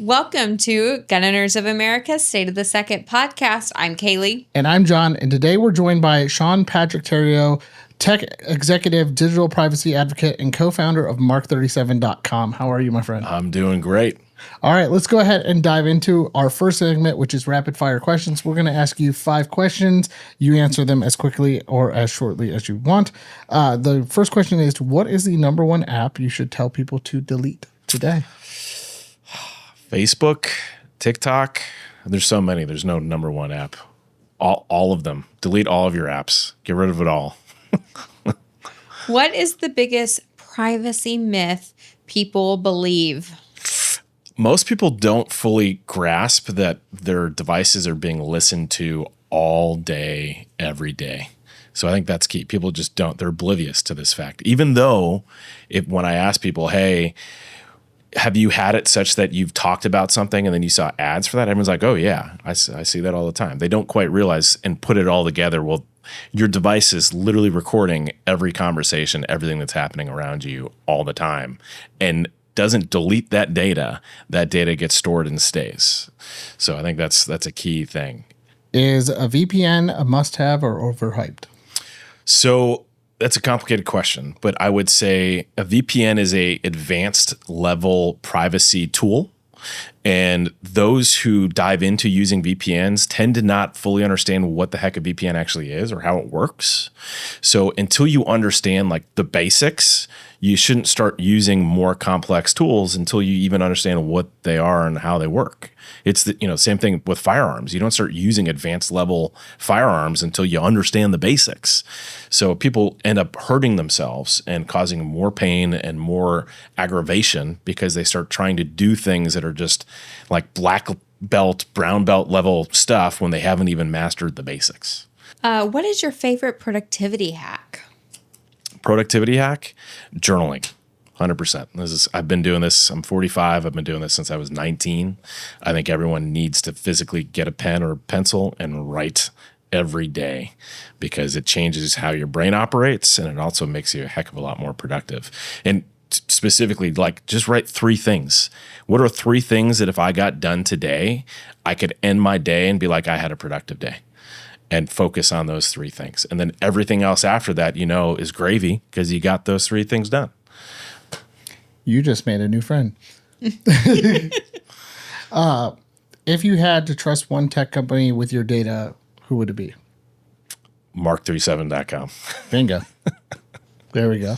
Welcome to Gun Owners of America State of the Second podcast. I'm Kailey. And I'm John. And today we're joined by Sean Patrick Tario, tech executive, digital privacy advocate, and co-founder of Mark37.com. How are you, my friend? I'm doing great. All right, let's go ahead and dive into our first segment, which is rapid fire questions. We're going to ask you 5 questions. You answer them as quickly or as shortly as you want. The first question is, what is the number one app you should tell people to delete today? Facebook, TikTok. There's so many. There's no number one app. All of them. Delete all of your apps. Get rid of it all. What is the biggest privacy myth people believe? Most people don't fully grasp that their devices are being listened to all day, every day. So I think that's key. People just don't. They're oblivious to this fact. Even though when I ask people, hey, have you had it such that you've talked about something and then you saw ads for that? Everyone's like, oh, yeah, I see that all the time. They don't quite realize and put it all together. Well, your device is literally recording every conversation, everything that's happening around you all the time, and doesn't delete that data. That data gets stored and stays. So I think that's a key thing. Is a VPN a must-have or overhyped? So that's a complicated question, but I would say a VPN is a advanced level privacy tool. And those who dive into using VPNs tend to not fully understand what the heck a VPN actually is or how it works. So until you understand like the basics, you shouldn't start using more complex tools until you even understand what they are and how they work. It's the same thing with firearms. You don't start using advanced level firearms until you understand the basics. So people end up hurting themselves and causing more pain and more aggravation because they start trying to do things that are just like black belt, brown belt level stuff when they haven't even mastered the basics. What is your favorite productivity hack? Productivity hack? Journaling. 100%. I've been doing this. I'm 45. I've been doing this since I was 19. I think everyone needs to physically get a pen or a pencil and write every day because it changes how your brain operates and it also makes you a heck of a lot more productive. And specifically, like, just write 3 things. What are 3 things that if I got done today, I could end my day and be like, I had a productive day? And focus on those 3 things. And then everything else after that, is gravy because you got those 3 things done. You just made a new friend. If you had to trust one tech company with your data, who would it be? Mark37.com. Bingo. There we go.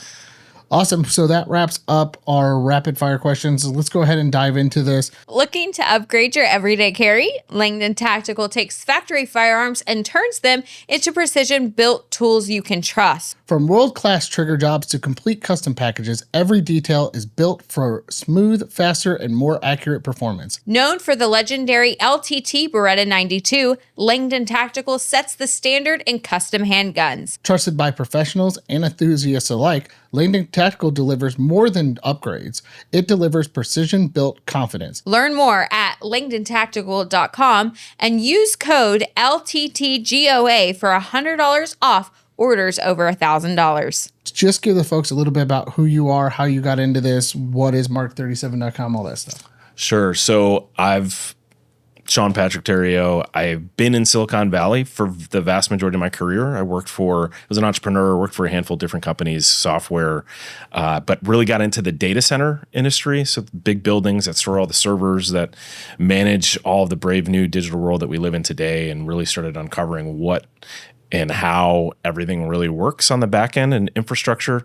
Awesome. So that wraps up our rapid fire questions. Let's go ahead and dive into this. Looking to upgrade your everyday carry? Langdon Tactical takes factory firearms and turns them into precision-built tools you can trust. From world-class trigger jobs to complete custom packages, every detail is built for smooth, faster, and more accurate performance. Known for the legendary LTT Beretta 92, Langdon Tactical sets the standard in custom handguns. Trusted by professionals and enthusiasts alike, Langdon Tactical delivers more than upgrades. It delivers precision-built confidence. Learn more at langdontactical.com and use code LTTGOA for $100 off orders over $1,000. Just give the folks a little bit about who you are, how you got into this, what is Mark37.com, all that stuff. Sure. So Sean Patrick Tario. I've been in Silicon Valley for the vast majority of my career. I was an entrepreneur, worked for a handful of different companies, software, but really got into the data center industry. So big buildings that store all the servers that manage all of the brave new digital world that we live in today, and really started uncovering what and how everything really works on the back end and infrastructure.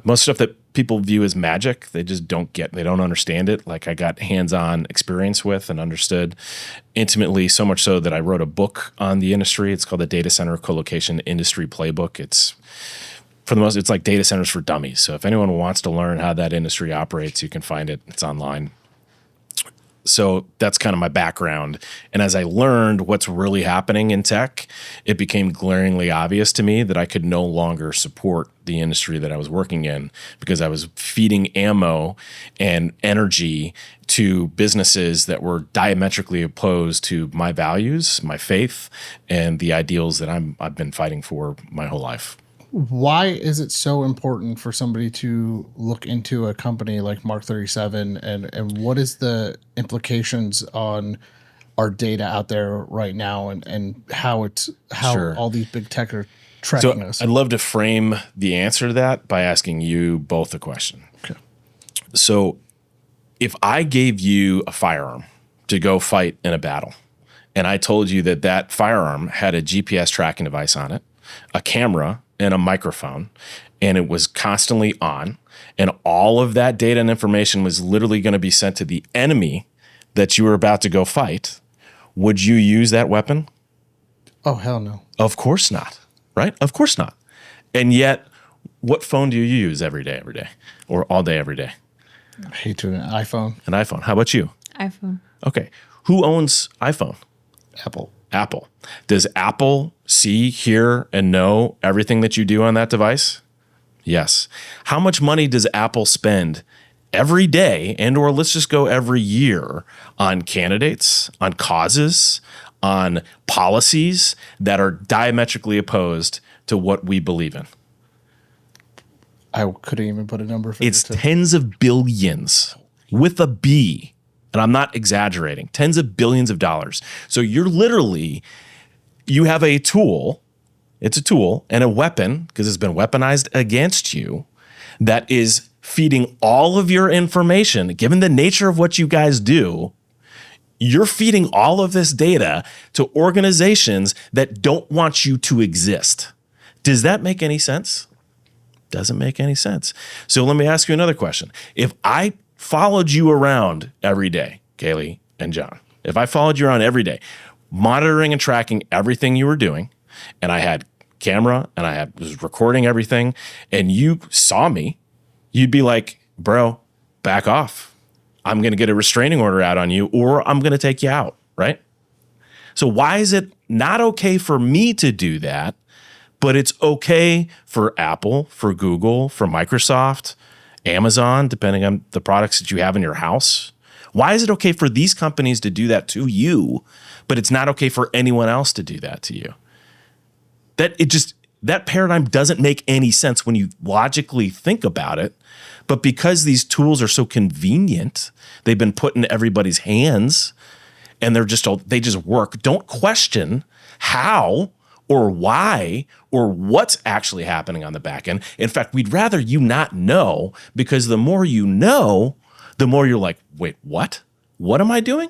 Most stuff that people view as magic, they just don't get, they don't understand it. Like I got hands-on experience with and understood intimately, so much so that I wrote a book on the industry. It's called the Data Center Colocation Industry Playbook. It's like data centers for dummies. So if anyone wants to learn how that industry operates, you can find it. It's online. So that's kind of my background. And as I learned what's really happening in tech, it became glaringly obvious to me that I could no longer support the industry that I was working in because I was feeding ammo and energy to businesses that were diametrically opposed to my values, my faith, and the ideals that I've been fighting for my whole life. Why is it so important for somebody to look into a company like Mark 37, and what is the implications on our data out there right now, and how Sure. all these big tech are So tracking us? I'd love to frame the answer to that by asking you both a question. Okay. So if I gave you a firearm to go fight in a battle, and I told you that that firearm had a GPS tracking device on it, a camera, and a microphone, and it was constantly on, and all of that data and information was literally going to be sent to the enemy that you were about to go fight, would you use that weapon? Oh, hell no. Of course not, right? Of course not. And yet, what phone do you use every day, or all day, every day? I hate to an iPhone. An iPhone. How about you? iPhone. Okay. Who owns iPhone? Apple. Apple. Does Apple see, hear, and know everything that you do on that device? Yes. How much money does Apple spend every day, and or let's just go every year, on candidates, on causes, on policies that are diametrically opposed to what we believe in? I couldn't even put a number. It's tens of billions with a B. And I'm not exaggerating, tens of billions of dollars. So you're literally, you have a tool, it's a tool and a weapon, because it's been weaponized against you, that is feeding all of your information. Given the nature of what you guys do, you're feeding all of this data to organizations that don't want you to exist. Does that make any sense? Doesn't make any sense. So let me ask you another question. If I followed you around every day, Kailey and John, if I followed you around every day, monitoring and tracking everything you were doing, and I had camera and was recording everything, and you saw me, you'd be like, bro, back off. I'm going to get a restraining order out on you, or I'm going to take you out, right? So why is it not okay for me to do that, but it's okay for Apple, for Google, for Microsoft, Amazon, depending on the products that you have in your house? Why is it okay for these companies to do that to you, but it's not okay for anyone else to do that to you? That paradigm doesn't make any sense when you logically think about it. But because these tools are so convenient, they've been put in everybody's hands, and they just work. Don't question how or why or what's actually happening on the back end. In fact, we'd rather you not know, because the more you know, the more you're like, wait, what? What am I doing?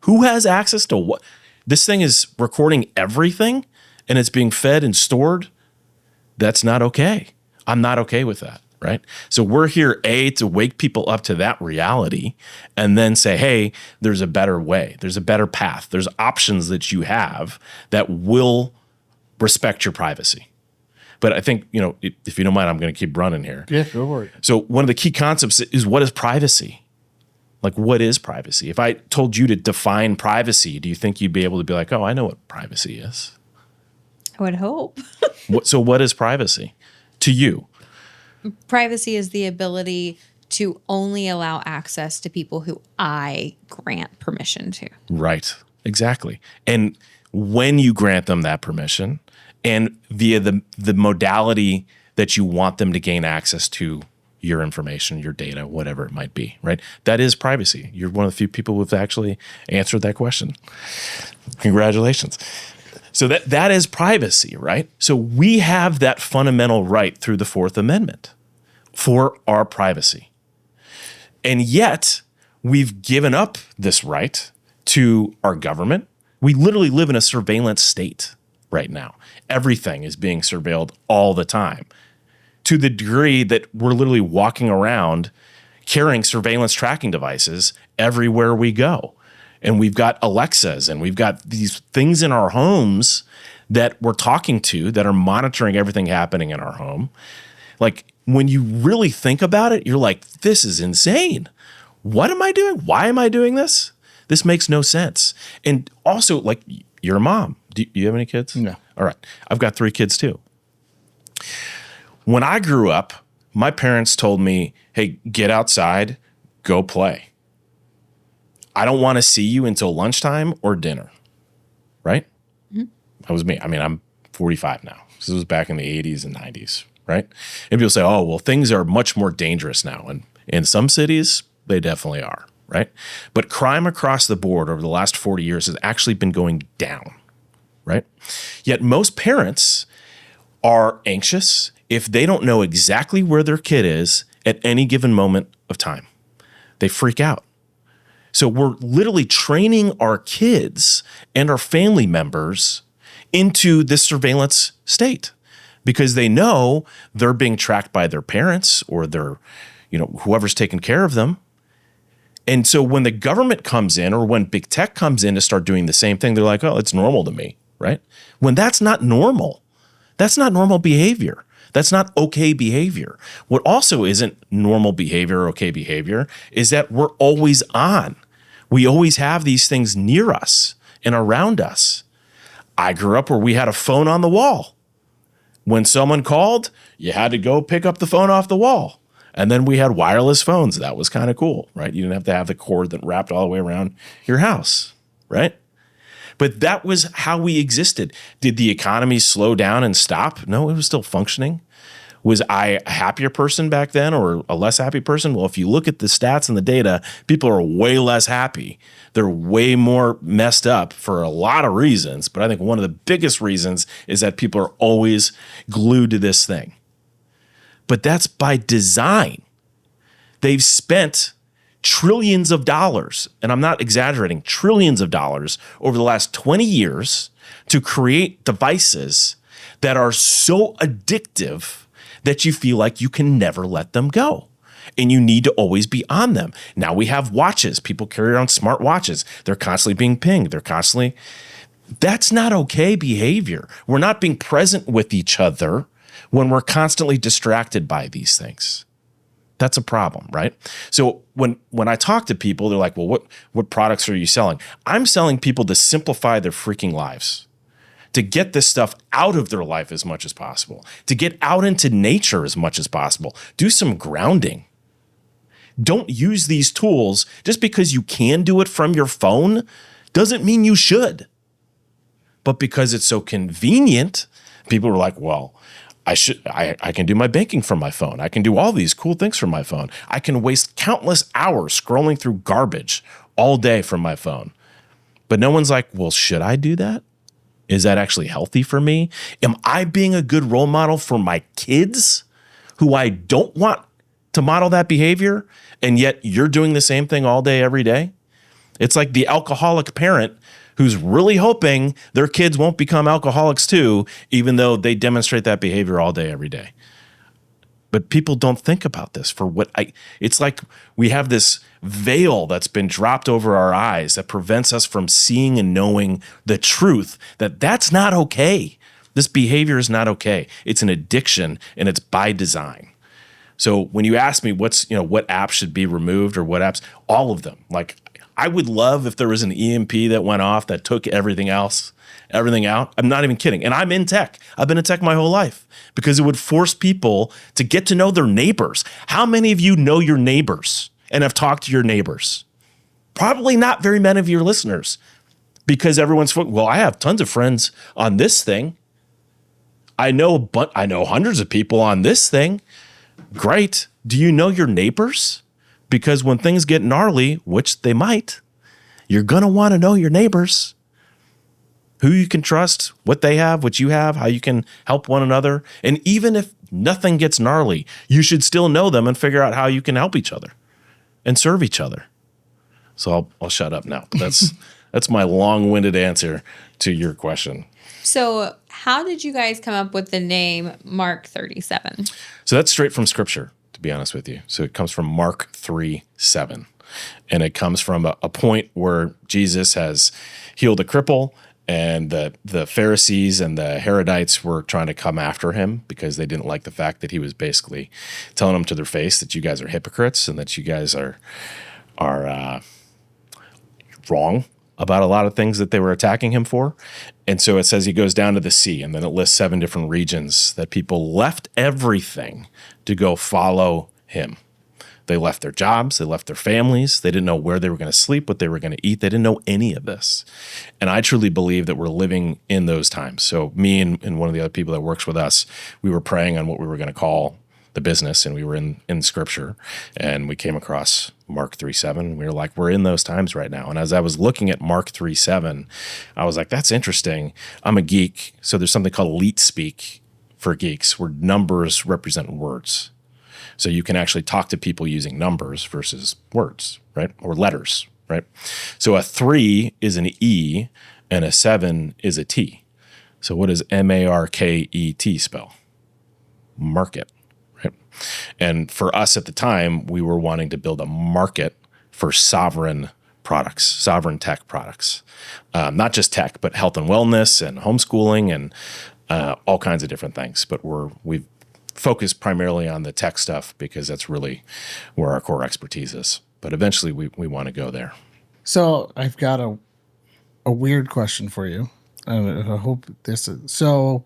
Who has access to what? This thing is recording everything and it's being fed and stored. That's not okay. I'm not okay with that, right? So we're here, A, to wake people up to that reality, and then say, hey, there's a better way. There's a better path. There's options that you have that will respect your privacy. But I think, if you don't mind, I'm going to keep running here. Yeah, go for it. So one of the key concepts is, what is privacy? Like, what is privacy? If I told you to define privacy, do you think you'd be able to be like, oh, I know what privacy is? I would hope. So what is privacy to you? Privacy is the ability to only allow access to people who I grant permission to. Right. Exactly. And when you grant them that permission, and via the modality that you want them to gain access to your information, your data, whatever it might be, right? That is privacy. You're one of the few people who've actually answered that question. Congratulations. So that is privacy, right? So we have that fundamental right through the Fourth Amendment for our privacy. And yet we've given up this right to our government. We literally live in a surveillance state right now. Everything is being surveilled all the time, to the degree that we're literally walking around carrying surveillance tracking devices everywhere we go. And we've got Alexas, and we've got these things in our homes that we're talking to that are monitoring everything happening in our home. Like, when you really think about it, you're like, this is insane. What am I doing? Why am I doing this? This makes no sense. And also, like, you're a mom. Do you have any kids? No. All right. I've got 3 kids too. When I grew up, my parents told me, hey, get outside, go play. I don't want to see you until lunchtime or dinner. Right? Mm-hmm. That was me. I mean, I'm 45 now. This was back in the 80s and 90s, right? And people say, oh, well, things are much more dangerous now. And in some cities, they definitely are, right? But crime across the board over the last 40 years has actually been going down, right? Yet most parents are anxious if they don't know exactly where their kid is at any given moment of time. They freak out. So we're literally training our kids and our family members into this surveillance state because they know they're being tracked by their parents or their, whoever's taking care of them. And so when the government comes in or when big tech comes in to start doing the same thing, they're like, oh, it's normal to me, right? When that's not normal. That's not normal behavior. That's not okay behavior. What also isn't normal behavior or okay behavior is that we're always on. We always have these things near us and around us. I grew up where we had a phone on the wall. When someone called, you had to go pick up the phone off the wall. And then we had wireless phones. That was kind of cool, right? You didn't have to have the cord that wrapped all the way around your house, right? But that was how we existed. Did the economy slow down and stop? No, it was still functioning. Was I a happier person back then or a less happy person? Well, if you look at the stats and the data, people are way less happy. They're way more messed up for a lot of reasons. But I think one of the biggest reasons is that people are always glued to this thing. But that's by design. They've spent trillions of dollars, and I'm not exaggerating, trillions of dollars over the last 20 years to create devices that are so addictive that you feel like you can never let them go. And you need to always be on them. Now we have watches. People carry around smart watches. They're constantly being pinged. That's not okay behavior. We're not being present with each other when we're constantly distracted by these things. That's a problem, right? So when I talk to people, they're like, well, what products are you selling? I'm selling people to simplify their freaking lives, to get this stuff out of their life as much as possible, to get out into nature as much as possible, do some grounding. Don't use these tools just because you can do it from your phone doesn't mean you should. But because it's so convenient, people are like, well, I can do my banking from my phone. I can do all these cool things from my phone. I can waste countless hours scrolling through garbage all day from my phone. But no one's like, well, should I do that? Is that actually healthy for me? Am I being a good role model for my kids who I don't want to model that behavior? And yet you're doing the same thing all day, every day? It's like the alcoholic parent who's really hoping their kids won't become alcoholics too, even though they demonstrate that behavior all day, every day. But people don't think about this it's like we have this veil that's been dropped over our eyes that prevents us from seeing and knowing the truth that that's not okay. This behavior is not okay. It's an addiction and it's by design. So when you ask me what apps should be removed or what apps, all of them, like I would love if there was an EMP that went off that took everything out. I'm not even kidding. And I'm in tech. I've been in tech my whole life because it would force people to get to know their neighbors. How many of you know your neighbors and have talked to your neighbors? Probably not very many of your listeners because I have tons of friends on this thing. I know hundreds of people on this thing. Great. Do you know your neighbors? Because when things get gnarly, which they might, you're going to want to know your neighbors, who you can trust, what they have, what you have, how you can help one another. And even if nothing gets gnarly, you should still know them and figure out how you can help each other and serve each other. So I'll shut up now. But that's my long-winded answer to your question. So how did you guys come up with the name Mark 37? So that's straight from Scripture, to be honest with you. So it comes from Mark 3:7. And it comes from a point where Jesus has healed a cripple, and the Pharisees and the Herodites were trying to come after him because they didn't like the fact that he was basically telling them to their face that you guys are hypocrites and that you guys are wrong about a lot of things that they were attacking him for. And so it says he goes down to the sea, and then it lists 7 different regions that people left everything to go follow him. They left their jobs. They left their families. They didn't know where they were going to sleep, what they were going to eat. They didn't know any of this. And I truly believe that we're living in those times. So me and one of the other people that works with us, we were praying on what we were going to call the business, and we were in scripture, and we came across Mark 3:7. We were like, we're in those times right now. And as I was looking at Mark 3:7, I was like, that's interesting. I'm a geek, so there's something called elite speak for geeks, where numbers represent words. So you can actually talk to people using numbers versus words, right? Or letters, right? So a 3 is an E and a 7 is a T. So what does MARKET spell? Market. Right. And for us at the time, we were wanting to build a market for sovereign products, sovereign tech products, not just tech, but health and wellness and homeschooling and all kinds of different things. But we've focused primarily on the tech stuff because that's really where our core expertise is. But eventually we want to go there. So I've got a weird question for you. And I hope this is so.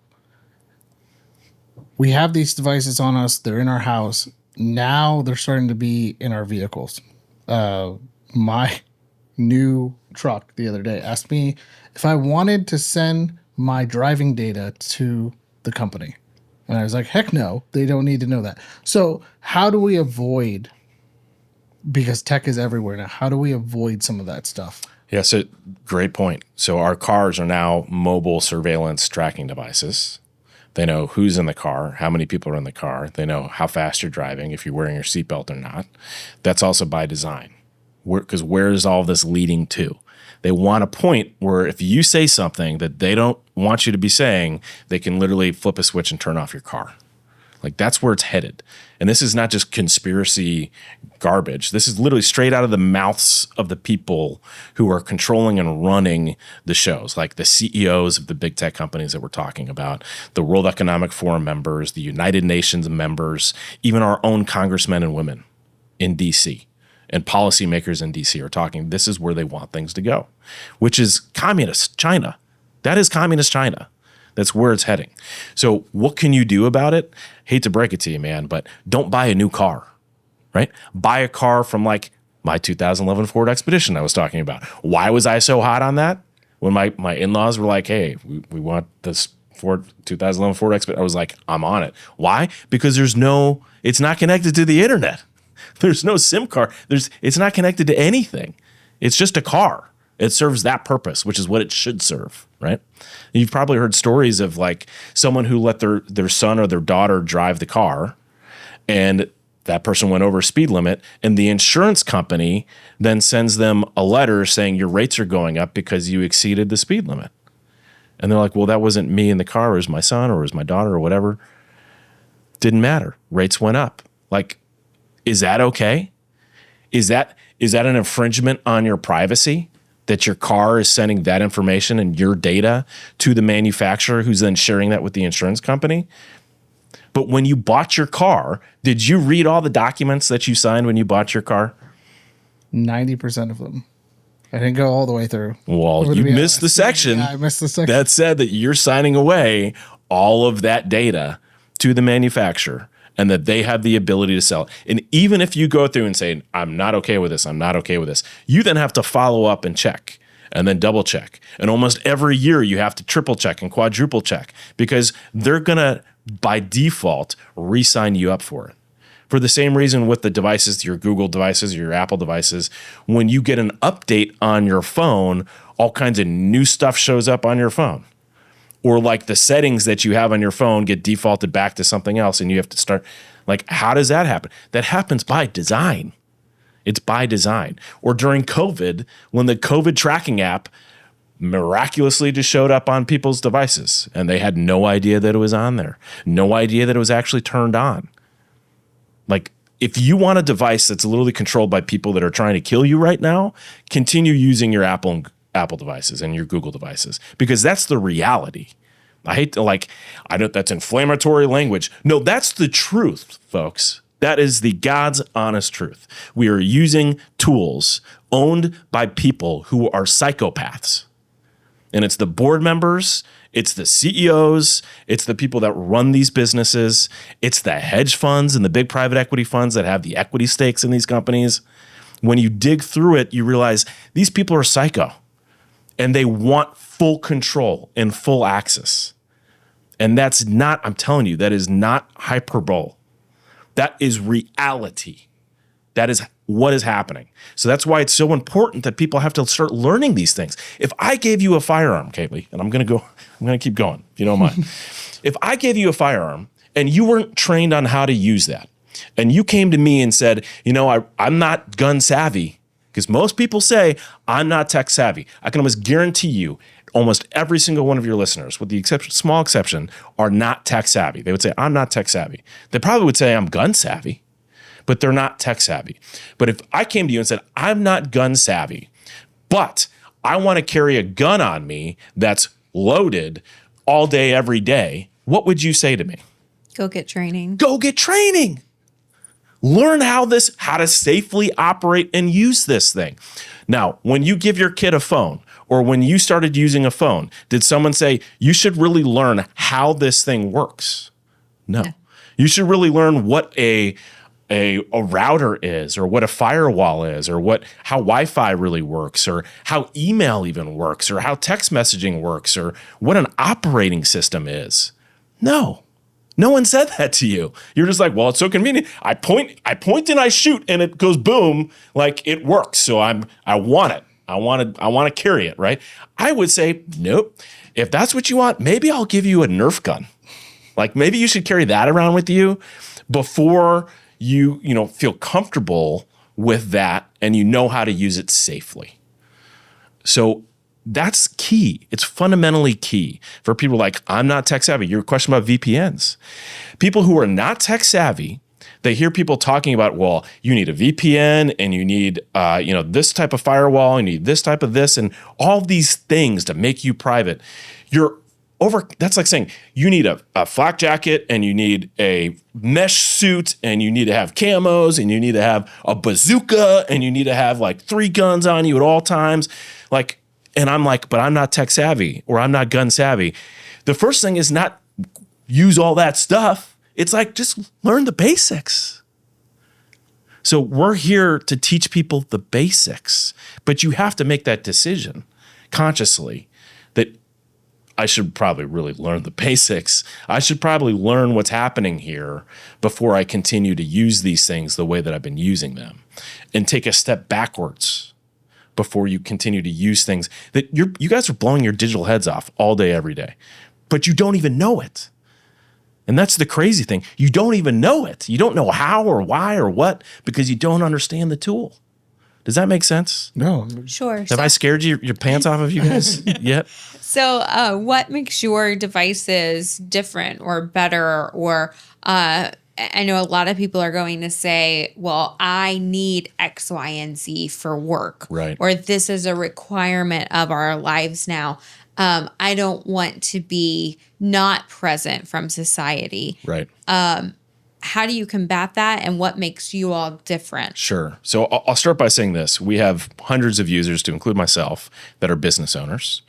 We have these devices on us. They're in our house. Now they're starting to be in our vehicles. My new truck the other day asked me if I wanted to send my driving data to the company. And I was like, heck no, they don't need to know that. So how do we avoid, because tech is everywhere now, how do we avoid some of that stuff? Yeah, so great point. So our cars are now mobile surveillance tracking devices. They know who's in the car, how many people are in the car. They know how fast you're driving, if you're wearing your seatbelt or not. That's also by design. Because where is all this leading to? They want a point where if you say something that they don't want you to be saying, they can literally flip a switch and turn off your car. Like that's where it's headed. And this is not just conspiracy garbage. This is literally straight out of the mouths of the people who are controlling and running the shows, like the CEOs of the big tech companies that we're talking about, the World Economic Forum members, the United Nations members, even our own congressmen and women in DC and policymakers in DC are talking. This is where they want things to go, which is communist China. That is communist China. That's where it's heading. So what can you do about it? Hate to break it to you, man, but don't buy a new car, right? Buy a car from like my 2011 Ford Expedition I was talking about. Why was I so hot on that? When my in-laws were like, hey, we want this Ford 2011 Ford Expedition. I was like, I'm on it. Why? Because it's not connected to the internet. There's no SIM card. It's not connected to anything. It's just a car. It serves that purpose, which is what it should serve, right? You've probably heard stories of like someone who let their son or their daughter drive the car, and that person went over a speed limit, and the insurance company then sends them a letter saying your rates are going up because you exceeded the speed limit. And they're like, well, that wasn't me in the car. It was my son or it was my daughter or whatever. Didn't matter. Rates went up. Like, is that okay? Is that an infringement on your privacy? That your car is sending that information and your data to the manufacturer who's then sharing that with the insurance company? But when you bought your car, did you read all the documents that you signed when you bought your car? 90% of them. I didn't go all the way through. Well, you missed the section. Yeah, I missed the section. That said that you're signing away all of that data to the manufacturer and that they have the ability to sell it. And even if you go through and say, I'm not okay with this, I'm not okay with this, you then have to follow up and check and then double check. And almost every year you have to triple check and quadruple check because they're going to, by default, re-sign you up for it. For the same reason with the devices, your Google devices, your Apple devices, when you get an update on your phone, all kinds of new stuff shows up on your phone. Or like the settings that you have on your phone get defaulted back to something else and you have to start, like, how does that happen? That happens by design. It's by design. Or during COVID, when the COVID tracking app miraculously just showed up on people's devices and they had no idea that it was on there, no idea that it was actually turned on. Like, if you want a device that's literally controlled by people that are trying to kill you right now, continue using your Apple devices and your Google devices, because that's the reality. I hate to I know that's inflammatory language. No, that's the truth, folks. That is the God's honest truth. We are using tools owned by people who are psychopaths. And it's the board members, it's the CEOs, it's the people that run these businesses, it's the hedge funds and the big private equity funds that have the equity stakes in these companies. When you dig through it, you realize these people are psycho and they want full control and full access. And that's not, I'm telling you, that is not hyperbole. That is reality. That is what is happening. So that's why it's so important that people have to start learning these things. If I gave you a firearm, Kailey, and I'm going to keep going, if you don't mind. If I gave you a firearm and you weren't trained on how to use that, and you came to me and said, I'm not gun savvy, because most people say I'm not tech savvy. I can almost guarantee you almost every single one of your listeners, with the exception, small exception, are not tech savvy. They would say, I'm not tech savvy. They probably would say I'm gun savvy, but they're not tech savvy. But if I came to you and said, I'm not gun savvy, but I want to carry a gun on me that's loaded all day, every day, what would you say to me? Go get training. Go get training. Learn how to safely operate and use this thing. Now, when you give your kid a phone, or when you started using a phone, did someone say, you should really learn how this thing works? No. You should really learn what a router is, or what a firewall is, or how Wi-Fi really works, or how email even works, or how text messaging works, or what an operating system is. No. No one said that to you. You're just like, well, it's so convenient. I point and I shoot and it goes boom, like it works. So I want it. I want to carry it, right? I would say, nope. If that's what you want, maybe I'll give you a Nerf gun. Like maybe you should carry that around with you before you feel comfortable with that and you know how to use it safely. So that's key. It's fundamentally key for people like, I'm not tech savvy. Your question about VPNs. People who are not tech savvy, they hear people talking about, well, you need a VPN and you need this type of firewall, you need this type of this, and all these things to make you private. That's like saying you need a flak jacket and you need a mesh suit and you need to have camos and you need to have a bazooka and you need to have like 3 guns on you at all times. And I'm like, but I'm not tech savvy or I'm not gun savvy. The first thing is not use all that stuff. It's like, just learn the basics. So we're here to teach people the basics, but you have to make that decision consciously that I should probably really learn the basics. I should probably learn what's happening here before I continue to use these things the way that I've been using them, and take a step backwards before you continue to use things that you guys are blowing your digital heads off all day, every day, but you don't even know it. And that's the crazy thing. You don't even know it. You don't know how or why or what, because you don't understand the tool. Does that make sense? No. Sure. Have I scared your pants off of you guys yet? So what makes your devices different or better? Or I know a lot of people are going to say, well, I need X, Y, and Z for work. Right. Or this is a requirement of our lives now. I don't want to be not present from society. Right. How do you combat that, and what makes you all different? Sure. So I'll start by saying this. We have hundreds of users, to include myself, that are business owners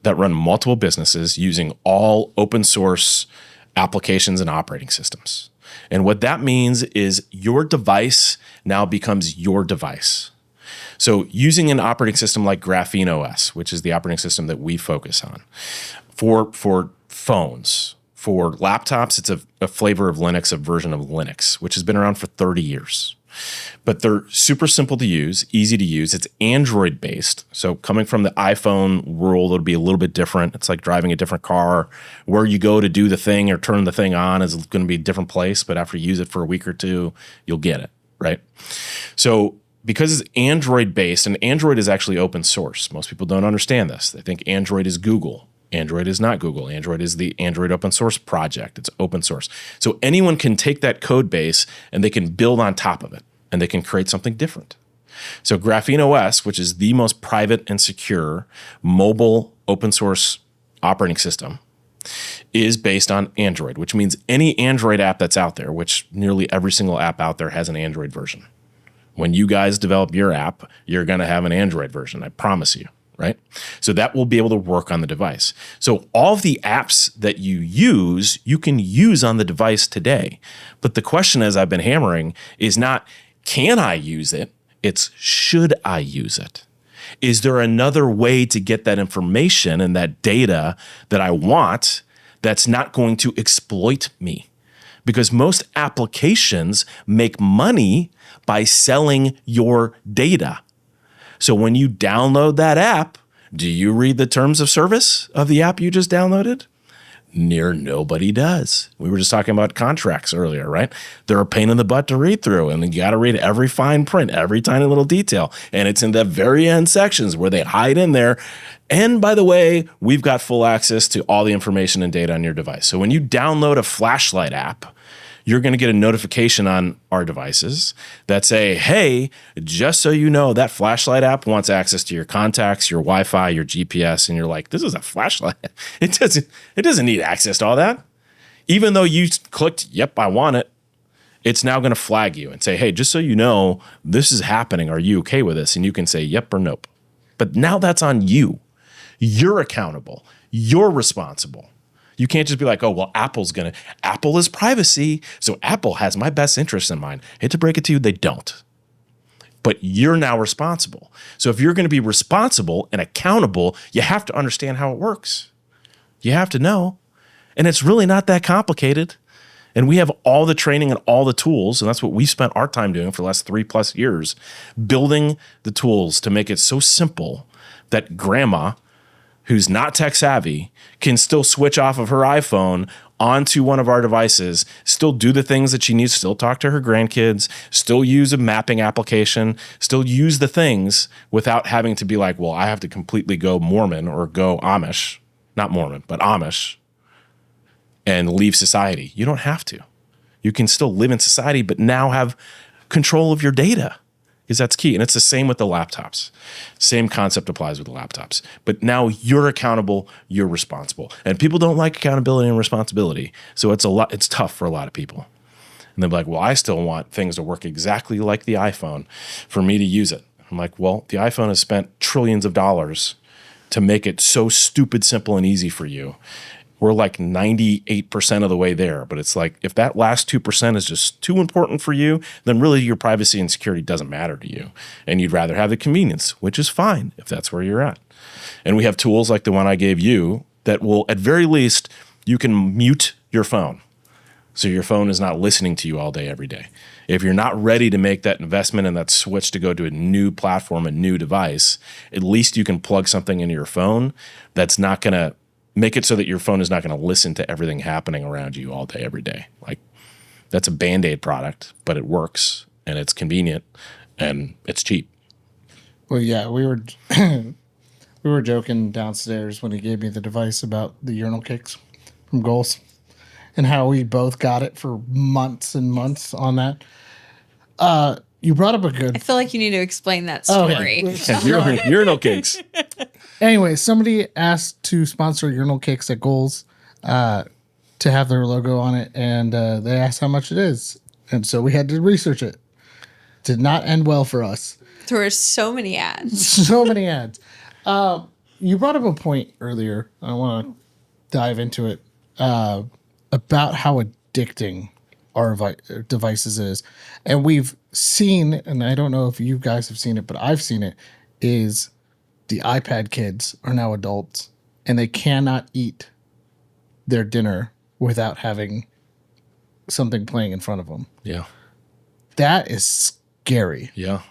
that run multiple businesses using all open source applications and operating systems. And what that means is your device now becomes your device. So using an operating system like Graphene OS, which is the operating system that we focus on, for phones, for laptops, it's a flavor of Linux, a version of Linux, which has been around for 30 years. But they're super simple to use, easy to use. It's Android based. So coming from the iPhone world, it'll be a little bit different. It's like driving a different car. Where you go to do the thing or turn the thing on is going to be a different place. But after you use it for a week or two, you'll get it, right? So because it's Android based, and Android is actually open source. Most people don't understand this. They think Android is Google. Android is not Google. Android is the Android open source project. It's open source. So anyone can take that code base and they can build on top of it, and they can create something different. So Graphene OS, which is the most private and secure mobile open source operating system, is based on Android, which means any Android app that's out there, which nearly every single app out there has an Android version. When you guys develop your app, you're going to have an Android version. I promise you. right? So that will be able to work on the device. So all of the apps that you use, you can use on the device today. But the question, as I've been hammering, is not, can I use it? It's, should I use it? Is there another way to get that information and that data that I want that's not going to exploit me? Because most applications make money by selling your data. So when you download that app, do you read the terms of service of the app you just downloaded? Near nobody does. We were just talking about contracts earlier, right? They're a pain in the butt to read through, and you got to read every fine print, every tiny little detail. And it's in the very end sections where they hide in there. And by the way, we've got full access to all the information and data on your device. So when you download a flashlight app, you're going to get a notification on our devices that say, hey, just so you know, that flashlight app wants access to your contacts, your Wi-Fi, your GPS. And you're like, this is a flashlight. It doesn't need access to all that. Even though you clicked, yep, I want it. It's now going to flag you and say, hey, just so you know, this is happening. Are you okay with this? And you can say yep or nope. But now that's on you. You're accountable. You're responsible. You can't just be like, oh, well, Apple is privacy, so Apple has my best interest in mind. I hate to break it to you, they don't. But you're now responsible. So if you're going to be responsible and accountable, you have to understand how it works. You have to know. And it's really not that complicated. And we have all the training and all the tools, and that's what we spent our time doing for the last 3+ years, building the tools to make it so simple that grandma, who's not tech savvy, can still switch off of her iPhone onto one of our devices, still do the things that she needs, still talk to her grandkids, still use a mapping application, still use the things without having to be like, well, I have to completely go Mormon or go Amish, not Mormon, but Amish, and leave society. You don't have to. You can still live in society, but now have control of your data. Because that's key. And it's the same with the laptops. Same concept applies with the laptops. But now you're accountable, you're responsible. And people don't like accountability and responsibility. So it's tough for a lot of people. And they're like, well, I still want things to work exactly like the iPhone for me to use it. I'm like, well, the iPhone has spent trillions of dollars to make it so stupid, simple, and easy for you. We're like 98% of the way there. But it's like, if that last 2% is just too important for you, then really your privacy and security doesn't matter to you. And you'd rather have the convenience, which is fine if that's where you're at. And we have tools like the one I gave you that will, at very least, you can mute your phone. So your phone is not listening to you all day, every day. If you're not ready to make that investment and that switch to go to a new platform, a new device, at least you can plug something into your phone that's not going to make it so that your phone is not going to listen to everything happening around you all day, every day. Like, that's a Band-Aid product, but it works and it's convenient and it's cheap. Well, yeah, we were joking downstairs when he gave me the device about the urinal kicks from Goals and how we both got it for months and months on that. You brought up a good... I feel like you need to explain that story. Okay. Urinal cakes. Anyway, somebody asked to sponsor urinal cakes at Goals to have their logo on it, and they asked how much it is. And so we had to research it. Did not end well for us. There were so many ads. So many ads. You brought up a point earlier. I want to dive into it about how addicting our devices is. And we've seen, and I don't know if you guys have seen it, but I've seen it, is the iPad kids are now adults and they cannot eat their dinner without having something playing in front of them. Yeah. That is scary. Yeah.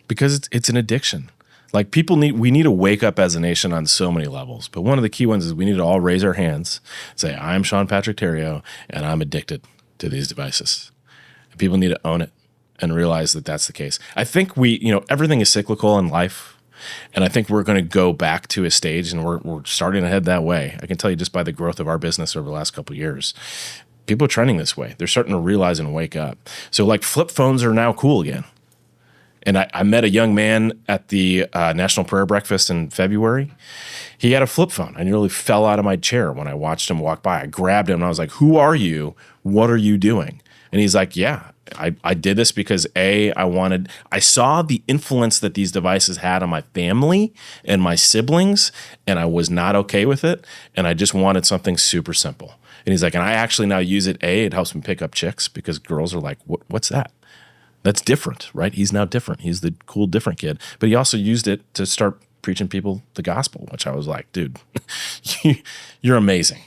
Because it's an addiction. Like, we need to wake up as a nation on so many levels. But one of the key ones is we need to all raise our hands, say, I'm Sean Patrick Tario, and I'm addicted to these devices. And people need to own it and realize that that's the case. I think everything is cyclical in life. And I think we're going to go back to a stage, and we're starting to head that way. I can tell you just by the growth of our business over the last couple of years, people are trending this way. They're starting to realize and wake up. So like flip phones are now cool again. And I met a young man at the National Prayer Breakfast in February. He had a flip phone. I nearly fell out of my chair when I watched him walk by. I grabbed him and I was like, who are you? What are you doing? And he's like, yeah. I did this because I saw the influence that these devices had on my family and my siblings, and I was not okay with it. And I just wanted something super simple. And he's like, and I actually now use it. It helps me pick up chicks because girls are like, what's that? That's different, right? He's now different. He's the cool, different kid. But he also used it to start preaching people the gospel, which I was like, dude, you're amazing.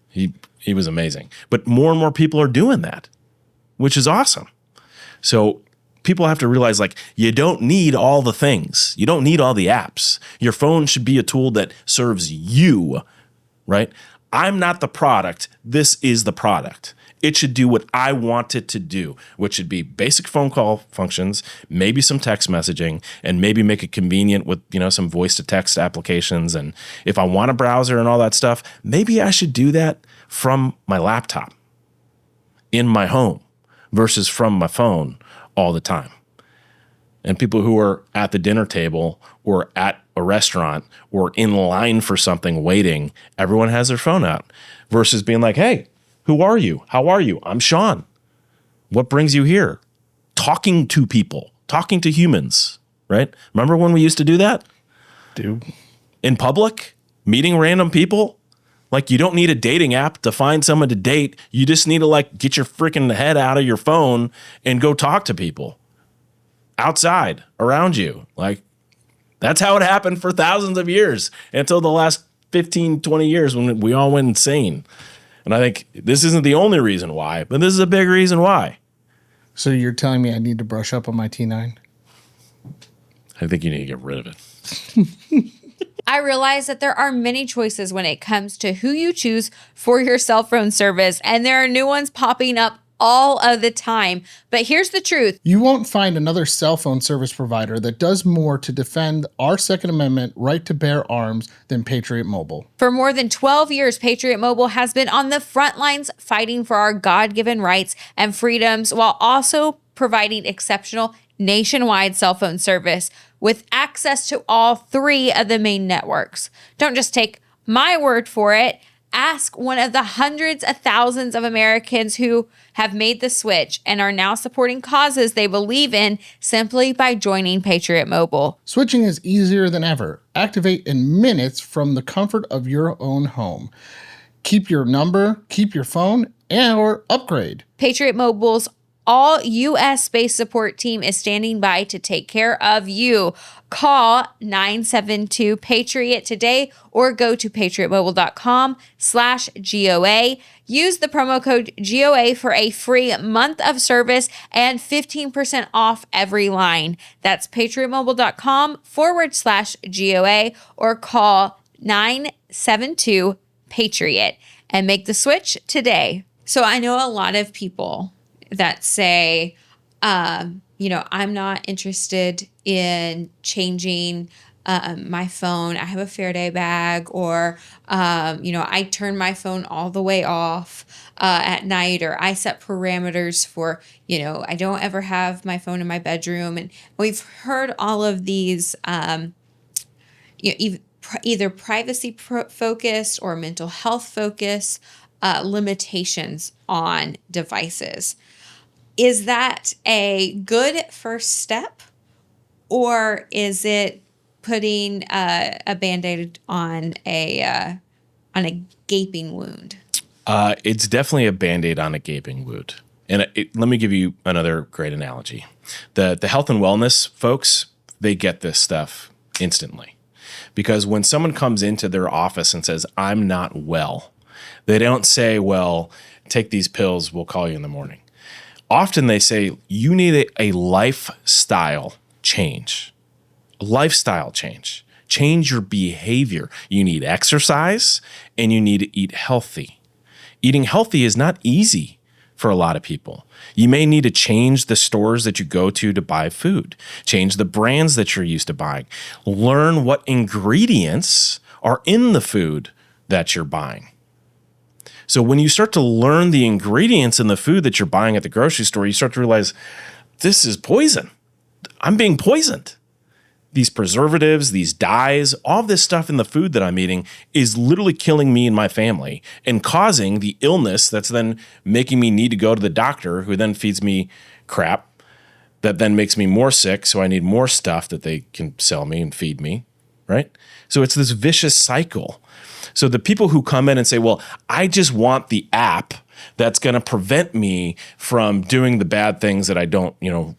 He was amazing. But more and more people are doing that, which is awesome. So people have to realize, like, you don't need all the things. You don't need all the apps. Your phone should be a tool that serves you, right? I'm not the product. This is the product. It should do what I want it to do, which should be basic phone call functions, maybe some text messaging, and maybe make it convenient with, some voice to text applications. And if I want a browser and all that stuff, maybe I should do that from my laptop in my home versus from my phone all the time. And people who are at the dinner table or at a restaurant or in line for something waiting, everyone has their phone out versus being like, hey, who are you? How are you? I'm Sean. What brings you here? Talking to people, talking to humans, right? Remember when we used to do that? Dude. In public, meeting random people? Like, you don't need a dating app to find someone to date. You just need to get your freaking head out of your phone and go talk to people outside around you. Like, that's how it happened for thousands of years until the last 15, 20 years when we all went insane. And I think this isn't the only reason why, but this is a big reason why. So you're telling me I need to brush up on my T9? I think you need to get rid of it. I realize that there are many choices when it comes to who you choose for your cell phone service, and there are new ones popping up all of the time. But here's the truth. You won't find another cell phone service provider that does more to defend our Second Amendment right to bear arms than Patriot Mobile. For more than 12 years, Patriot Mobile has been on the front lines fighting for our God-given rights and freedoms while also providing exceptional nationwide cell phone service with access to all 3 of the main networks. Don't just take my word for it. Ask one of the hundreds of thousands of Americans who have made the switch and are now supporting causes they believe in simply by joining Patriot Mobile. Switching is easier than ever. Activate in minutes from the comfort of your own home. Keep your number, keep your phone, or upgrade. Patriot Mobile's all U.S.-based support team is standing by to take care of you. Call 972-PATRIOT today or go to patriotmobile.com/GOA. Use the promo code GOA for a free month of service and 15% off every line. That's patriotmobile.com/GOA or call 972-PATRIOT and make the switch today. So I know a lot of people that say, I'm not interested in changing my phone. I have a Faraday bag, or, I turn my phone all the way off at night, or I set parameters for, I don't ever have my phone in my bedroom. And we've heard all of these, either privacy focused or mental health focused limitations on devices. Is that a good first step, or is it putting a Band-Aid on a gaping wound? It's definitely a Band-Aid on a gaping wound. And let me give you another great analogy. The health and wellness folks, they get this stuff instantly. Because when someone comes into their office and says, I'm not well, they don't say, well, take these pills, we'll call you in the morning. Often they say, you need a lifestyle change. A lifestyle change. Change your behavior. You need exercise and you need to eat healthy. Eating healthy is not easy for a lot of people. You may need to change the stores that you go to buy food. Change the brands that you're used to buying. Learn what ingredients are in the food that you're buying. So when you start to learn the ingredients in the food that you're buying at the grocery store, you start to realize this is poison. I'm being poisoned. These preservatives, these dyes, all this stuff in the food that I'm eating is literally killing me and my family and causing the illness that's then making me need to go to the doctor, who then feeds me crap that then makes me more sick. So I need more stuff that they can sell me and feed me, right? So it's this vicious cycle. So the people who come in and say, well, I just want the app that's going to prevent me from doing the bad things that I don't,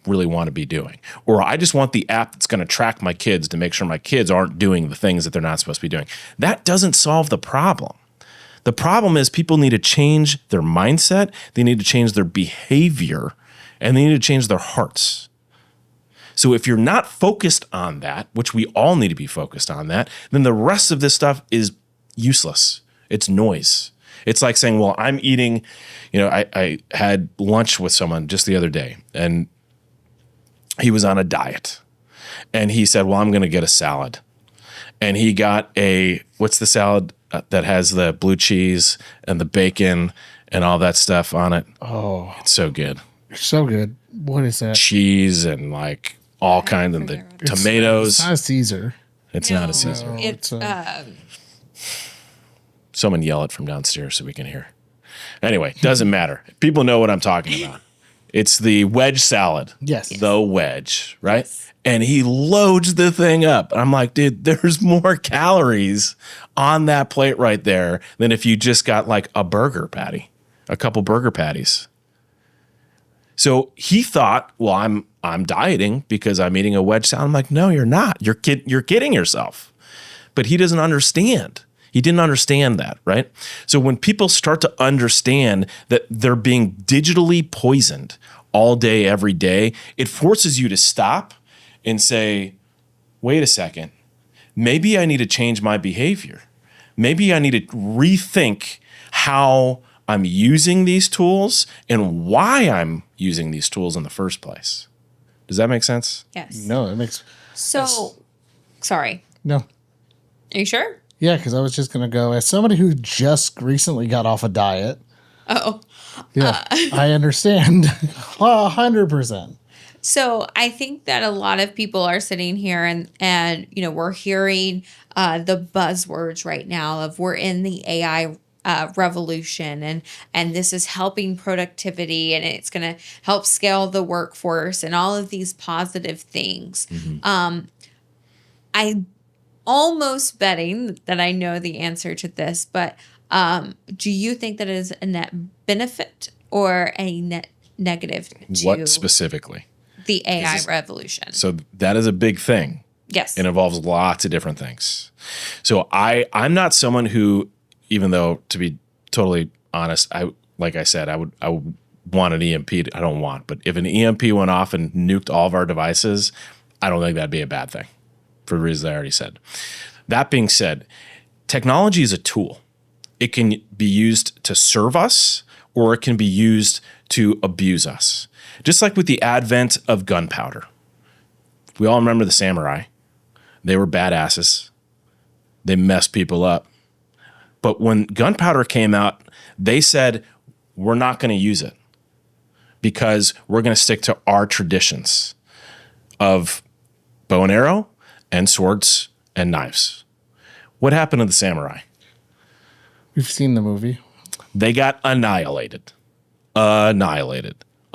really want to be doing. Or I just want the app that's going to track my kids to make sure my kids aren't doing the things that they're not supposed to be doing. That doesn't solve the problem. The problem is people need to change their mindset, they need to change their behavior, and they need to change their hearts. So if you're not focused on that, which we all need to be focused on that, then the rest of this stuff is useless. It's noise. It's like saying, well, I'm eating, I had lunch with someone just the other day, and he was on a diet. And he said, well, I'm going to get a salad. And he got what's the salad that has the blue cheese and the bacon and all that stuff on it? Oh, it's so good. So good. What is that? Cheese and like all kinds of the tomatoes. It's not a Caesar. It's not a Caesar. No, It's Someone yell it from downstairs so we can hear. Anyway, doesn't matter. People know what I'm talking about. It's the wedge salad. Yes. The wedge, right? And he loads the thing up. I'm like, dude, there's more calories on that plate right there than if you just got like a burger patty, a couple burger patties. So he thought, well, I'm dieting because I'm eating a wedge salad. I'm like, no, you're not. You're kidding yourself. But he doesn't understand. He didn't understand that, right? So when people start to understand that they're being digitally poisoned all day, every day, it forces you to stop and say, wait a second, maybe I need to change my behavior. Maybe I need to rethink how I'm using these tools and why I'm using these tools in the first place. Does that make sense? yes. No, it makes Sorry. no. Are you sure? Yeah, because I was just gonna go as somebody who just recently got off a diet. Oh. Yeah, I understand 100%. So I think that a lot of people are sitting here and we're hearing the buzzwords right now of we're in the AI revolution and this is helping productivity and it's going to help scale the workforce and all of these positive things. Mm-hmm. I almost betting that I know the answer to this, but do you think that it is a net benefit or a net negative to What specifically? the AI revolution? So that is a big thing. Yes. It involves lots of different things. So I'm not someone who, even though to be totally honest, like I said, I would want an EMP. I don't want, but if an EMP went off and nuked all of our devices, I don't think that'd be a bad thing for the reasons I already said. That being said, technology is a tool. It can be used to serve us or it can be used to abuse us. Just like with the advent of gunpowder. We all remember the samurai. They were badasses. They messed people up. But when gunpowder came out, they said, we're not going to use it because we're going to stick to our traditions of bow and arrow and swords and knives. What happened to the samurai? We've seen the movie. They got annihilated.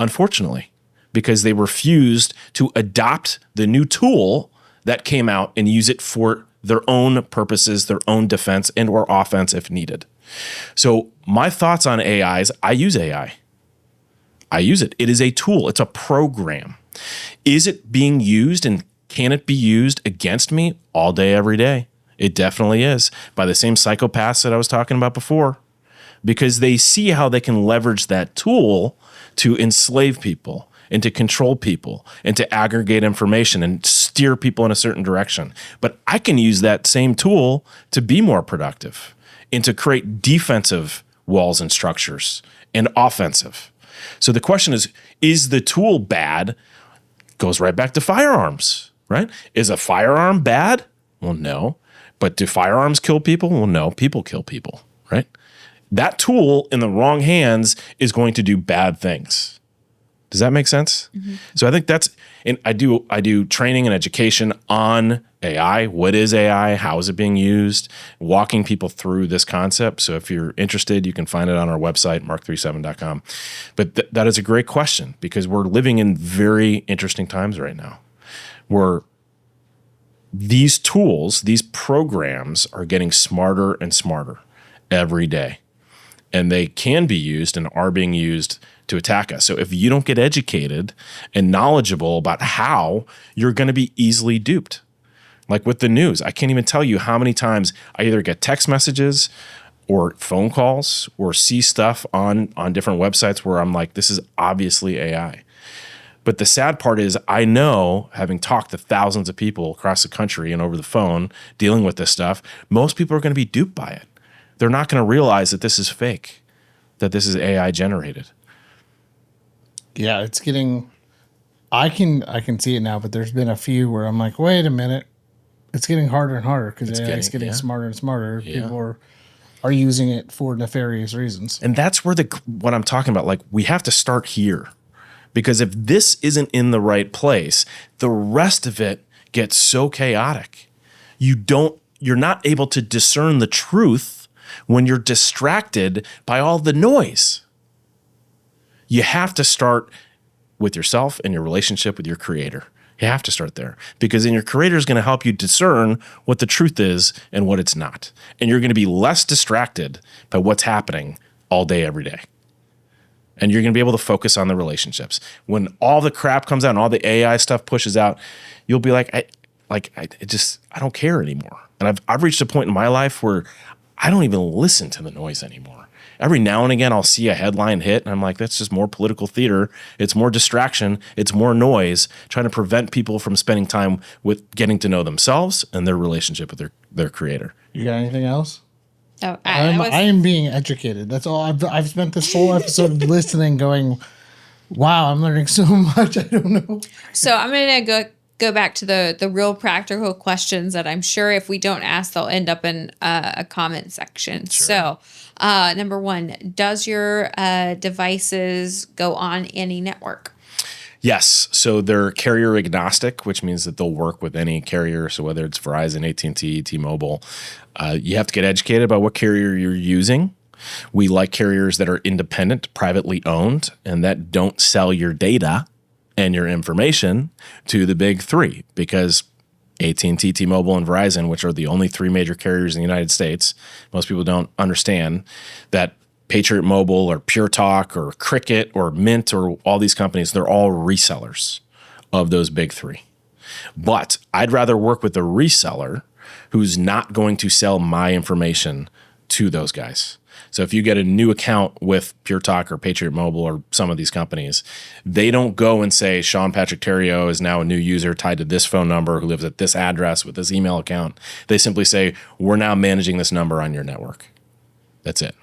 Unfortunately, because they refused to adopt the new tool that came out and use it for their own purposes, their own defense and or offense if needed. So my thoughts on AI is I use AI. I use it. It is a tool. It's a program. Is it being used and can it be used against me all day, every day? It definitely is, by the same psychopaths that I was talking about before, because they see how they can leverage that tool to enslave people and to control people and to aggregate information and steer people in a certain direction. But I can use that same tool to be more productive and to create defensive walls and structures and offensive. So the question is the tool bad? Goes right back to firearms, right? Is a firearm bad? Well, no. But do firearms kill people? Well, no. People kill people, right? That tool in the wrong hands is going to do bad things. Does that make sense? So I think that's, and I do training and education on AI. What is AI? How is it being used? Walking people through this concept. So if you're interested, you can find it on our website, mark37.com. But that is a great question, because we're living in very interesting times right now, where these tools, these programs are getting smarter and smarter every day. And they can be used and are being used to attack us. So if you don't get educated and knowledgeable about how, you're going to be easily duped. Like with the news, I can't even tell you how many times I either get text messages or phone calls or see stuff on different websites where I'm like, this is obviously AI. But the sad part is, I know, having talked to thousands of people across the country and over the phone dealing with this stuff, most people are going to be duped by it. They're not going to realize that this is fake, that this is AI generated. Yeah, it's getting. I can see it now, but there's been a few where I'm like, wait a minute, it's getting harder and harder because AI is getting smarter and smarter. Yeah. People are using it for nefarious reasons, and that's where what I'm talking about. Like, we have to start here, because if this isn't in the right place, the rest of it gets so chaotic. You're not able to discern the truth when you're distracted by all the noise. You have to start with yourself and your relationship with your creator. You have to start there, because then your creator is going to help you discern what the truth is and what it's not. And you're going to be less distracted by what's happening all day, every day. And you're going to be able to focus on the relationships. When all the crap comes out and all the AI stuff pushes out, you'll be like, I don't care anymore. And I've reached a point in my life where I don't even listen to the noise anymore. Every now and again, I'll see a headline hit, and I'm like, that's just more political theater. It's more distraction. It's more noise, trying to prevent people from spending time with getting to know themselves and their relationship with their creator. You got anything else? Oh, I am being educated. That's all. I've spent this whole episode listening, going, wow, I'm learning so much. I don't know. So I'm going to go back to the real practical questions that I'm sure if we don't ask, they'll end up in a comment section. Sure. So number one, does your devices go on any network? Yes. So they're carrier agnostic, which means that they'll work with any carrier. So whether it's Verizon, AT&T, T-Mobile, you have to get educated about what carrier you're using. We like carriers that are independent, privately owned, and that don't sell your data and your information to the big three, because AT&T, T-Mobile, and Verizon, which are the only three major carriers in the United States, most people don't understand that Patriot Mobile or Pure Talk or Cricket or Mint or all these companies, they're all resellers of those big three. But I'd rather work with a reseller who's not going to sell my information to those guys. So if you get a new account with Pure Talk or Patriot Mobile or some of these companies, they don't go and say, Sean Patrick Tario is now a new user tied to this phone number who lives at this address with this email account. They simply say, we're now managing this number on your network. That's it.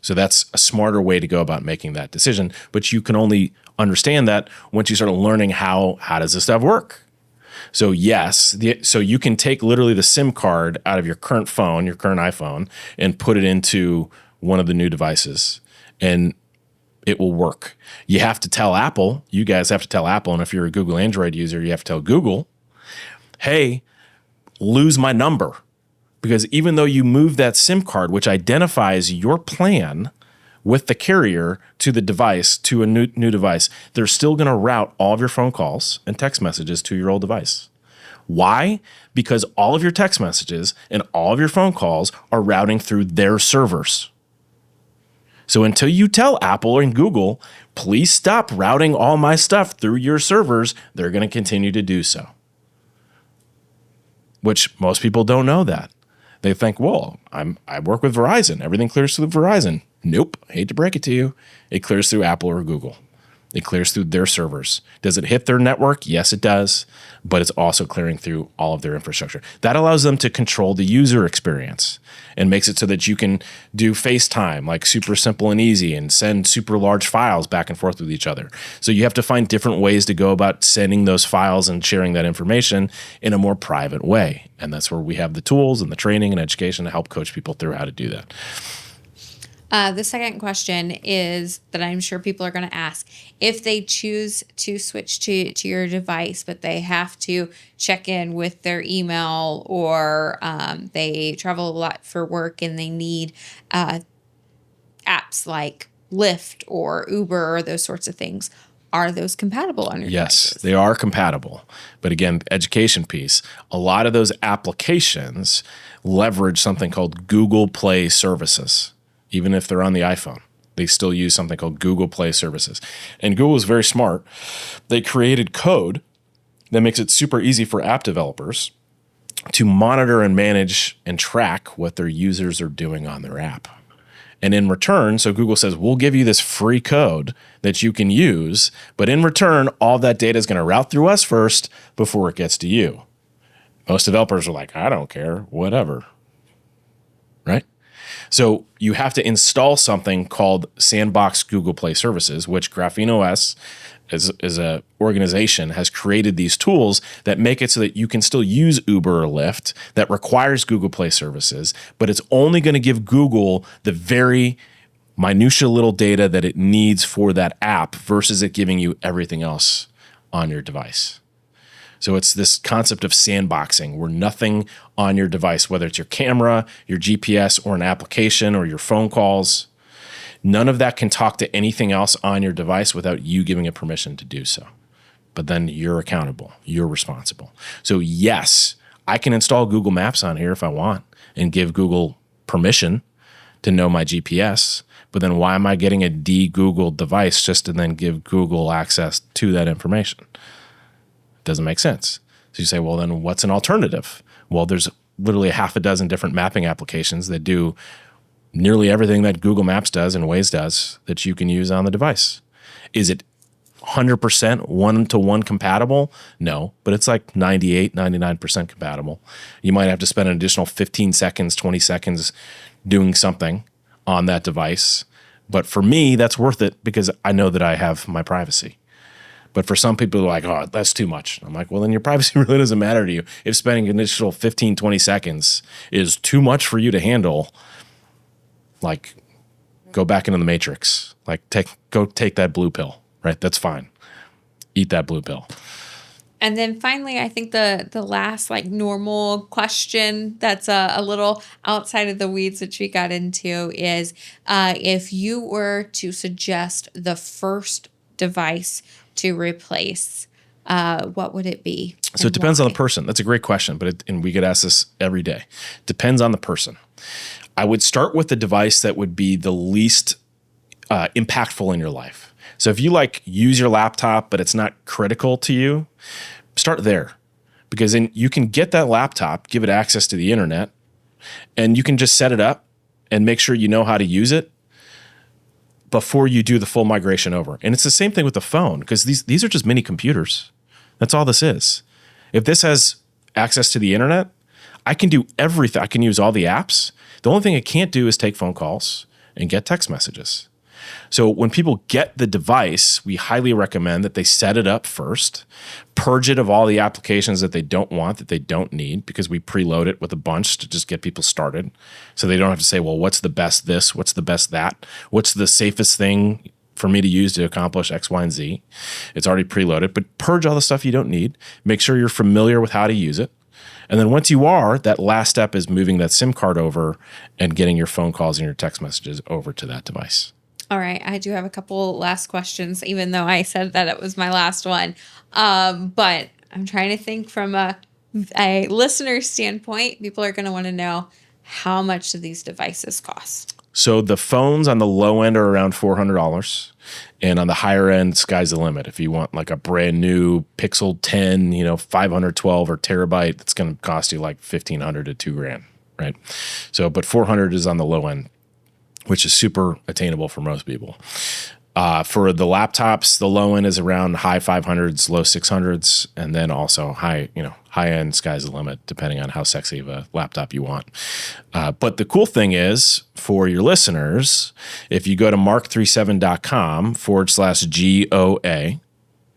So that's a smarter way to go about making that decision. But you can only understand that once you start learning how does this stuff work. So yes, so you can take literally the SIM card out of your current phone, your current iPhone, and put it into one of the new devices, and it will work. You have to tell Apple, you guys have to tell Apple, and if you're a Google Android user, you have to tell Google, hey, lose my number. Because even though you move that SIM card, which identifies your plan with the carrier to the device, to a new device, they're still going to route all of your phone calls and text messages to your old device. Why? Because all of your text messages and all of your phone calls are routing through their servers. So until you tell Apple and Google, please stop routing all my stuff through your servers, they're going to continue to do so. Which most people don't know that. They think, well, I work with Verizon. Everything clears through Verizon. Nope. I hate to break it to you. It clears through Apple or Google. It clears through their servers. Does it hit their network? Yes, it does. But it's also clearing through all of their infrastructure. That allows them to control the user experience and makes it so that you can do FaceTime, like super simple and easy, and send super large files back and forth with each other. So you have to find different ways to go about sending those files and sharing that information in a more private way. And that's where we have the tools and the training and education to help coach people through how to do that. The second question is that I'm sure people are going to ask, if they choose to switch to your device, but they have to check in with their email, or they travel a lot for work and they need apps like Lyft or Uber or those sorts of things. Are those compatible on your Yes, devices? they are compatible. But again, education piece, a lot of those applications leverage something called Google Play services. Even if they're on the iPhone, they still use something called Google Play services. And Google is very smart. They created code that makes it super easy for app developers to monitor and manage and track what their users are doing on their app. And in return, so Google says, we'll give you this free code that you can use, but in return, all that data is going to route through us first before it gets to you. Most developers are like, I don't care, whatever. Right? So you have to install something called Sandbox Google Play Services, which Graphene OS as a organization has created these tools that make it so that you can still use Uber or Lyft that requires Google Play Services, but it's only going to give Google the very minutia little data that it needs for that app versus it giving you everything else on your device. So it's this concept of sandboxing where nothing on your device, whether it's your camera, your GPS, or an application, or your phone calls, none of that can talk to anything else on your device without you giving it permission to do so. But then you're accountable. You're responsible. So yes, I can install Google Maps on here if I want and give Google permission to know my GPS. But then why am I getting a de-Googled device just to then give Google access to that information? Doesn't make sense. So you say, well, then what's an alternative? Well, there's literally half a dozen different mapping applications that do nearly everything that Google Maps does and Waze does that you can use on the device. Is it 100% one-to-one compatible? No, but it's like 98, 99% compatible. You might have to spend an additional 15 seconds, 20 seconds doing something on that device. But for me, that's worth it because I know that I have my privacy. But for some people, they're like, oh, that's too much. I'm like, well, then your privacy really doesn't matter to you. If spending an additional 15, 20 seconds is too much for you to handle, like, go back into the matrix. Like, go take that blue pill, right? That's fine. Eat that blue pill. And then finally, I think the last like normal question that's a little outside of the weeds that we got into is if you were to suggest the first device to replace, what would it be? So it depends on the person. That's a great question, and we get asked this every day. Depends on the person. I would start with the device that would be the least impactful in your life. So if you like use your laptop, but it's not critical to you, start there. Because then you can get that laptop, give it access to the internet, and you can just set it up and make sure you know how to use it before you do the full migration over. And it's the same thing with the phone, because these are just mini computers. That's all this is. If this has access to the internet, I can do everything. I can use all the apps. The only thing I can't do is take phone calls and get text messages. So when people get the device, we highly recommend that they set it up first, purge it of all the applications that they don't want, that they don't need, because we preload it with a bunch to just get people started. So they don't have to say, well, what's the best this? What's the best that? What's the safest thing for me to use to accomplish X, Y, and Z? It's already preloaded, but purge all the stuff you don't need. Make sure you're familiar with how to use it. And then once you are, that last step is moving that SIM card over and getting your phone calls and your text messages over to that device. All right. I do have a couple last questions, even though I said that it was my last one. But I'm trying to think from a listener standpoint. People are going to want to know, how much do these devices cost? So the phones on the low end are around $400, and on the higher end, sky's the limit. If you want like a brand new Pixel 10, 512 or terabyte, that's going to cost you like $1,500 to $2,000, right? So, but 400 is on the low end, which is super attainable for most people. For the laptops, the low end is around high 500s, low 600s, and then also high end, sky's the limit, depending on how sexy of a laptop you want. But the cool thing is, for your listeners, if you go to mark37.com/GOA,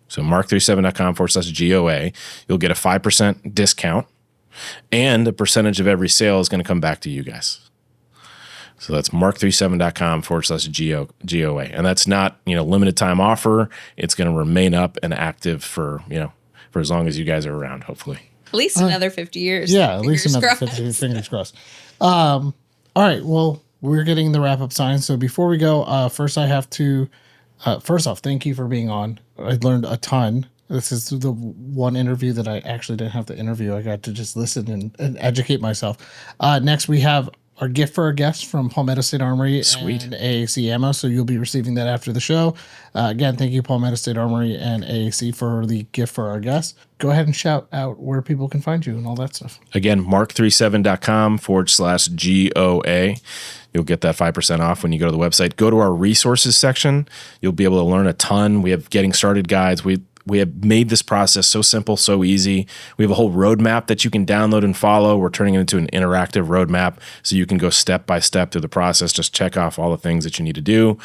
so mark37.com/GOA, you'll get a 5% discount, and a percentage of every sale is going to come back to you guys. So that's mark37.com/GOA. And that's not, limited time offer. It's going to remain up and active for as long as you guys are around, hopefully. At least another 50 years. Yeah, at least Fingers another crossed. 50, fingers crossed. All right, well, we're getting the wrap-up sign. So before we go, first I have to, first off, thank you for being on. I learned a ton. This is the one interview that I actually didn't have to interview. I got to just listen and educate myself. Next, we have our gift for our guests from Palmetto State Armory Sweet. and AAC Ammo. So you'll be receiving that after the show. Again, thank you, Palmetto State Armory and AAC, for the gift for our guests. Go ahead and shout out where people can find you and all that stuff. Again, mark37.com/GOA. You'll get that 5% off when you go to the website. Go to our resources section. You'll be able to learn a ton. We have getting started guides. We have made this process so simple, so easy. We have a whole roadmap that you can download and follow. We're turning it into an interactive roadmap so you can go step by step through the process. Just check off all the things that you need to do.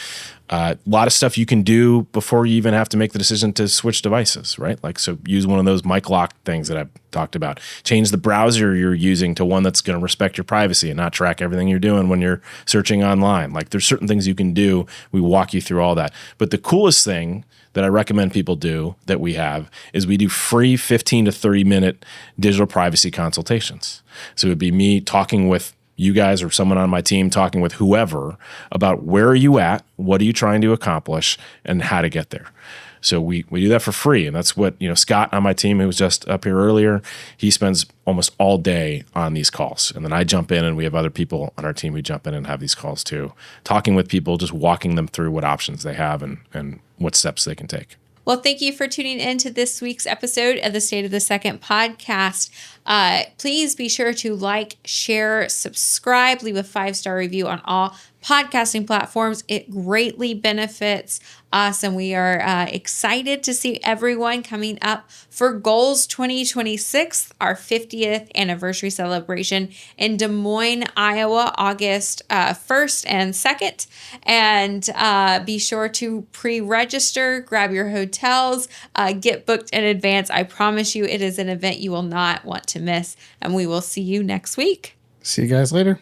A lot of stuff you can do before you even have to make the decision to switch devices, right? Like, so use one of those mic lock things that I've talked about. Change the browser you're using to one that's going to respect your privacy and not track everything you're doing when you're searching online. Like, there's certain things you can do. We walk you through all that. But the coolest thing that I recommend people do that we have is we do free 15 to 30 minute digital privacy consultations. So it would be me talking with you guys or someone on my team talking with whoever about where are you at, what are you trying to accomplish, and how to get there. So we do that for free. And that's what, Scott on my team, who was just up here earlier, he spends almost all day on these calls. And then I jump in, and we have other people on our team who jump in and have these calls too, talking with people, just walking them through what options they have and what steps they can take. Well, thank you for tuning in to this week's episode of the State of the Second podcast. Please be sure to like, share, subscribe, leave a 5-star review on all podcasting platforms. It greatly benefits us, and we are excited to see everyone coming up for Goals 2026, our 50th anniversary celebration in Des Moines, Iowa, August 1st and 2nd. And be sure to pre-register, grab your hotels, get booked in advance. I promise you it is an event you will not want to miss, and we will see you next week. See you guys later.